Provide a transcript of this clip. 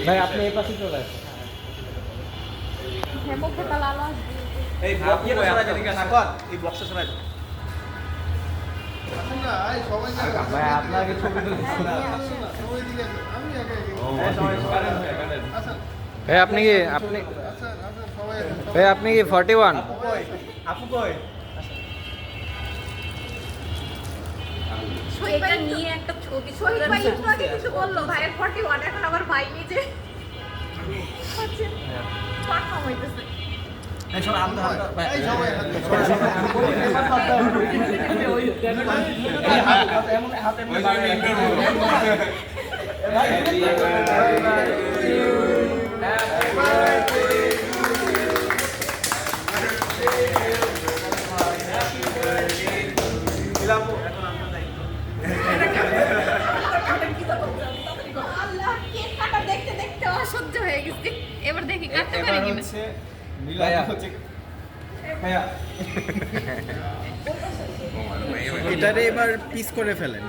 ভাই আপনি এই পাশে চলে আসেন। এই বক্সে সরাই দাও। ভাই আপনাকে ছবি ভাই আপনি কি ভাই আপনি কি 41? আপু কই? এটা নিয়ে একটা ছবি শহীদ ভাই একটু আগে কিছু বললো ভাইয়ের 41 এখন আবার ভাই নিজে হচ্ছে পাঠা হইতেছে। এই সব হাত ভাই এই সবাই আল্লাহ কেক কাটা দেখতে দেখতে অসহ্য হয়ে গেছে। এবার দেখি কাটতে পারি কিনা। এটারে এবার পিস করে ফেলেন।